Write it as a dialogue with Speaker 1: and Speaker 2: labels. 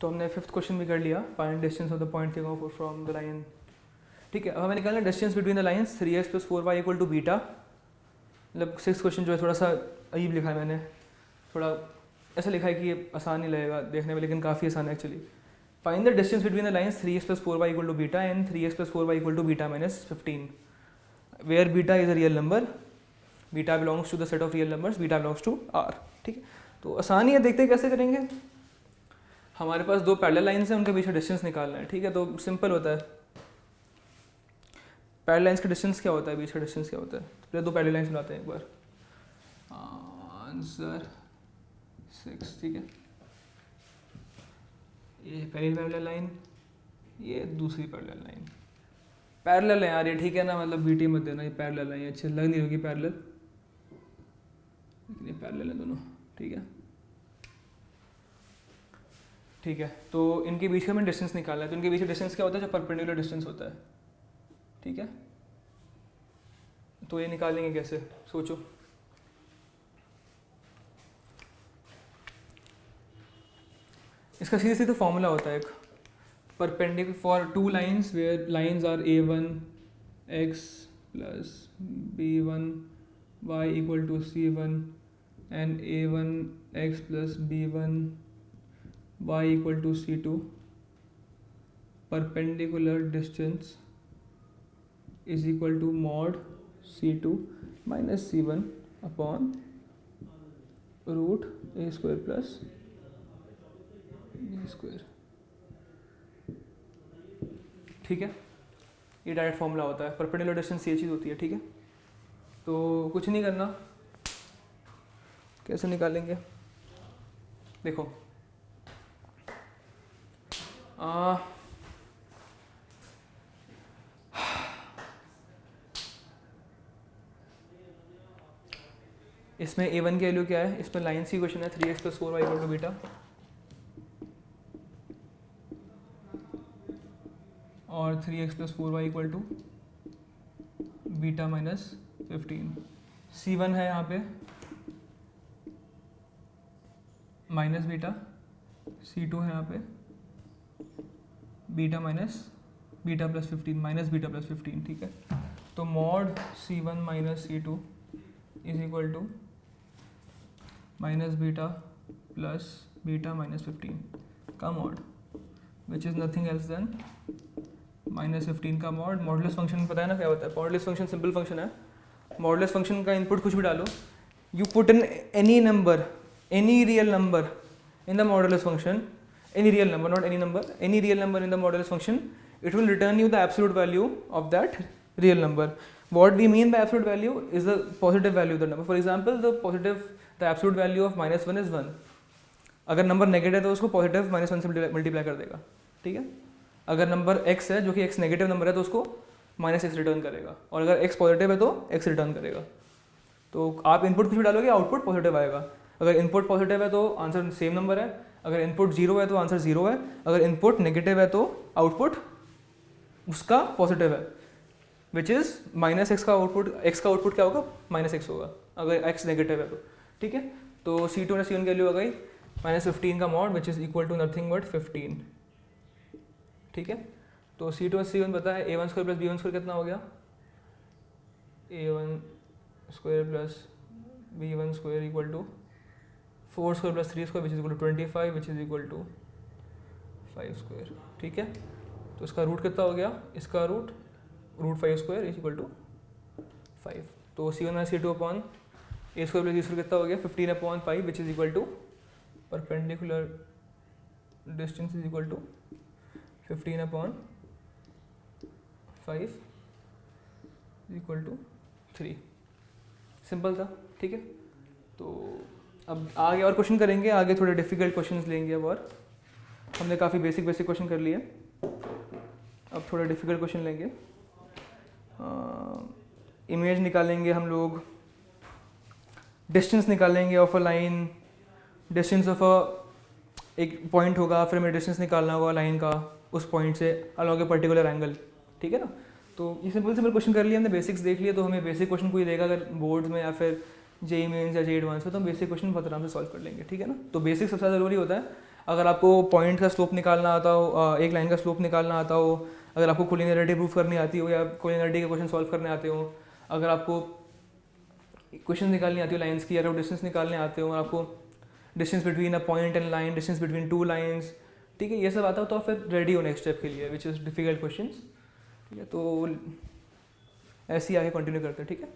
Speaker 1: तो हमने fifth question भी कर लिया, find distance of the point थी फ्रॉम द लाइन। ठीक है, अब हमें निकालना distance between the lines 3x + 4y equal to beta. मतलब सिक्स क्वेश्चन जो है थोड़ा सा अजीब लिखा है मैंने, थोड़ा ऐसा लिखा है कि ये आसान नहीं लगेगा देखने में, लेकिन काफ़ी आसान है actually. Find the distance between the lines 3x + 4y equal to beta and 3x + 4y equal to beta -15 where beta is a real number, beta belongs to the set of real numbers, beta belongs to R. ठीक है, तो आसान ही है, देखते हैं कैसे करेंगे। हमारे पास दो पैरेलल लाइन्स हैं, उनके बीच में डिस्टेंस निकालना है। ठीक है, तो सिंपल होता है। पैरेलल लाइन्स का डिस्टेंस क्या होता है, बीच का डिस्टेंस क्या होता है? तो पहले दो पैरेलल लाइन्स बनाते हैं एक बार। आंसर 6। ठीक है, ये पहली पैरेलल लाइन, ये दूसरी पैरेलल लाइन। पैरेलल है यार ये, ठीक है ना, मतलब बीटी मत देना, ये पैरेलल है, ये अच्छे लग नहीं होगी पैरेलल, लेकिन ये पैरेलल है दोनों। ठीक है, ठीक है, तो इनके बीच का हमें डिस्टेंस निकालना है। तो इनके बीच का डिस्टेंस क्या होता है? जो परपेंडिकुलर डिस्टेंस होता है। ठीक है, तो ये निकालेंगे कैसे, सोचो। इसका सीधे सीधे फॉर्मूला होता है एक, perpendicular for two lines where lines are a1 x + b1 y equal to c1 and a1 x + b1 y equal to c2, perpendicular distance is equal to mod c2 minus c1 upon root a square plus b square। ठीक है, ये direct formula होता है, perpendicular distance ये चीज़ होती है। ठीक है, तो कुछ नहीं करना, कैसे निकालेंगे देखो। इसमें a1 की वैल्यू क्या है? इसमें लाइन सी क्वेश्चन है 3x + 4y equal to beta, और 3x + 4y equal to beta -15। c1 है यहाँ पे माइनस बीटा, c2 है यहाँ पे बीटा + 15 माइनस बीटा + 15। ठीक है, तो mod c1 - c2 is equal to minus beta plus beta -15 का mod, which is nothing else than -15 का मॉड। मॉडुलस फंक्शन पता है ना क्या होता है? मॉडुलस फंक्शन सिंपल फंक्शन है। मॉडुलस फंक्शन का इनपुट कुछ भी डालो, you put in any number, any real number in the modulus function, any real number, not any number, any real number in the modulus function, it will return you the absolute value of that real number. What we mean by absolute value is the positive value of the number. For example, the absolute value of -1 is 1. अगर number negative है तो उसको positive -1 से multiply कर देगा। ठीक है, अगर नंबर x है जो कि x नेगेटिव नंबर है तो उसको -x रिटर्न करेगा, और अगर x पॉजिटिव है तो x रिटर्न करेगा। तो आप इनपुट कुछ भी डालोगे, आउटपुट पॉजिटिव आएगा। अगर इनपुट पॉजिटिव है तो आंसर सेम नंबर है, अगर इनपुट 0 है तो आंसर 0 है, अगर इनपुट नेगेटिव है तो आउटपुट उसका पॉजिटिव है, विच इज़ -x का आउटपुट, x का आउटपुट क्या होगा? -x होगा अगर x नेगेटिव है तो। ठीक है, तो c2 और c1 की वैल्यू आ गई -15 का mod, which is equal to nothing but 15। ठीक है, तो c2 और c1 पता है, a1 स्क्वायर + b1 स्क्वायर कितना हो गया? a1 square plus b1 square equal to 4 square + 3 square which is equal to 25 which is equal to 5 square. ठीक है, तो इसका रूट कितना हो गया? इसका root √5 square is equal to 5। तो c1 - c2 upon a square + b square कितना हो गया? 15/5 which is equal to perpendicular distance is equal to 15/5 equal to 3। Simple था। ठीक है, तो अब आगे और क्वेश्चन करेंगे, आगे थोड़े डिफिकल्ट क्वेश्चंस लेंगे अब, और हमने काफ़ी बेसिक क्वेश्चन कर लिए, अब थोड़े डिफिकल्ट क्वेश्चन लेंगे। इमेज निकालेंगे हम लोग, डिस्टेंस निकालेंगे of a line, distance of a एक पॉइंट होगा, फिर हमें डिस्टेंस निकालना होगा लाइन का उस पॉइंट से अलॉन्ग ए पर्टिकुलर एंगल। ठीक है ना, तो ये सिंपल क्वेश्चन कर लिए हमने, बेसिक्स देख लिए। तो हमें बेसिक क्वेश्चन कोई देगा अगर बोर्ड्स में या फिर जेईई मेंस या जेईई एडवांस में, तो हम बेसिक क्वेश्चन बहुत आराम से सॉल्व कर लेंगे। ठीक है ना, तो बेसिक सबसे ज़्यादा ज़रूरी होता है। अगर आपको पॉइंट का स्लोप निकालना आता हो, एक लाइन का स्लोप निकालना आता हो, अगर आपको कोलिनियरिटी प्रूफ करनी आती हो या कोलिनियरिटी के क्वेश्चन सॉल्व करने आते हो, अगर आपको क्वेश्चन निकालनी आती हो लाइन्स की, अगर डिस्टेंस निकालने आते हो, आपको distance between a point and line, distance between two lines, ठीक है, ये सब आता हो तो आप फिर रेडी हो नेक्स्ट स्टेप के लिए, विच इज़ डिफिकल्ट क्वेश्चन, ठीक है। तो ऐसे ही आगे कंटिन्यू करते हैं, ठीक है।